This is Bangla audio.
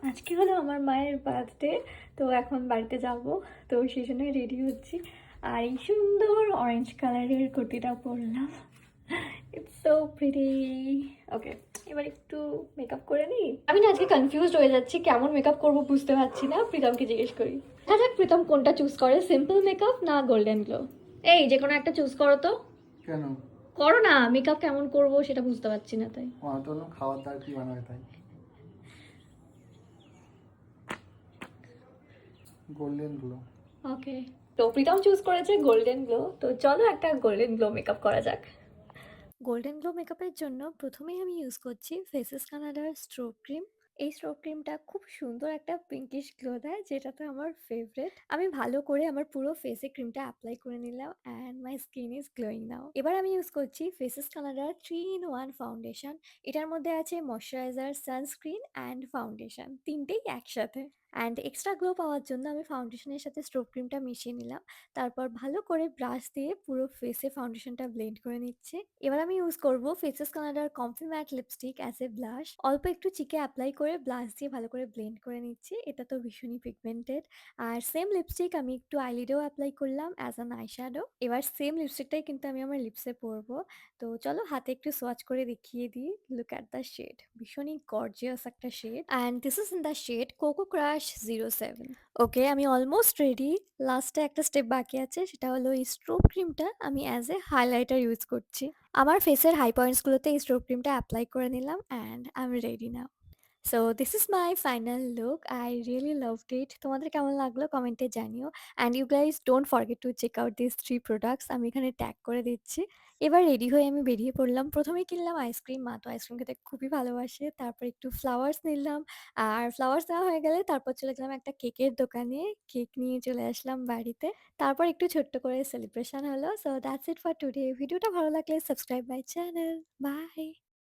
আজকে হলো আমার মায়ের বার্থডে। তো এখন বাড়িতে যাব। তো সেই জন্যই রেডি হচ্ছি। আর এই সুন্দর অরেঞ্জ কালারের কুর্তিটা পরলাম। It's so pretty. ওকে, এবার একটু মেকআপ করে নিই। আমি না আজকে কনফিউজড হয়ে যাচ্ছি, কেমন মেকআপ করব বুঝতে পারছি না। প্রীতমকে জিজ্ঞেস করি। হ্যাঁ দেখ, প্রীতম কোনটা চুজ করে, সিম্পল মেকআপ না গোল্ডেন গ্লো? এই যে কোনো একটা চুজ করো তো। কেন? করো না, মেকআপ কেমন করব সেটা বুঝতে পারছি না তাই। তো খাবার দাবার কি বানাবে তাই? Golden glow. ওকে, তো প্রীতম চুজ করেছে গোল্ডেন গ্লো। তো চলো একটা গোল্ডেন গ্লো মেকআপ করা যাক। গোল্ডেন গ্লো মেকআপের জন্য প্রথমেই আমি ইউজ করছি ফেসেস কানাডার স্ট্রোক ক্রিম। এই স্ট্রোক ক্রিমটা খুব সুন্দর একটা পিঙ্কিশ গ্লো দেয়, যেটাতে আমার ফেভারেট। আমি ভালো করে আমার পুরো ফেসে ক্রিমটা অ্যাপ্লাই করে নিলাম and my skin is glowing now. এবার আমি ইউজ করছি ফেসেস কানাডার 3 in 1 ফাউন্ডেশন। এটার মধ্যে আছে ময়শ্চারাইজার, সানস্ক্রিন অ্যান্ড ফাউন্ডেশন, তিনটেই একসাথে। অ্যান্ড এক্সট্রা গ্লো পাওয়ার জন্য আমি ফাউন্ডেশনের সাথে স্ট্রোক ক্রিমটা মিশিয়ে নিলাম। তারপর ভালো করে ব্রাশ দিয়ে পুরো ফেসে ফাউন্ডেশনটা ব্লেন্ড করে নিচ্ছি। এবার আমি ইউজ করব ফেসেস কানাডার comfy mat lipstick as a blush. অল্প একটু চিকে অ্যাপ্লাই করে ব্লাশ দিয়ে ভালো করে ব্লেন্ড করে নিচ্ছি। এটা তো ভীষণই পিগমেন্টেড। আর সেম লিপস্টিক আমি একটু আইলিডেও অ্যাপ্লাই করলাম অ্যাজ অ্যান আইশ্যাডো। এবার সেম লিপস্টিকটাই কিন্তু আমি আমার লিপসে পরবো। তো চলো হাতে একটু সোয়াচ করে দেখিয়ে দিই। লুক অ্যাট দ্য শেড, ভীষণই গর্জিয়াস একটা শেড। And this is in the shade coco crush 07। Okay, আমি অলমোস্ট রেডি। লাস্টে একটা স্টেপ বাকি আছে, সেটা হলো এই স্ট্রোক ক্রিমটা আমি অ্যাজ এ হাইলাইটার ইউজ করছি। আমার ফেসের হাই পয়েন্টসগুলোতে এই স্ট্রোক ক্রিমটা অ্যাপ্লাই করে নিলাম and I am ready now. So this is my final look. I really loved it. তোমাদের কেমন লাগলো কমেন্টে জানিও। And you guys don't forget to check out this 3 products, আমি এখানে ট্যাগ করে দিচ্ছি। এবার রেডি হয়ে আমি বেরিয়ে পড়লাম। প্রথমেই কিনলাম আইসক্রিম, মা তো আইসক্রিম খেতে খুবই ভালোবাসে। তারপর একটু ফ্লাওয়ার্স নিলাম। আর ফ্লাওয়ার্স নেওয়া হয়ে গেলে তারপর চলে গেলাম একটা কেকের দোকানে। কেক নিয়ে চলে আসলাম বাড়িতে। তারপর একটু ছোট্ট করে সেলিব্রেশন হলো। So that's it for today. ভিডিওটা ভালো লাগলে সাবস্ক্রাইব মাই চ্যানেল। বাই।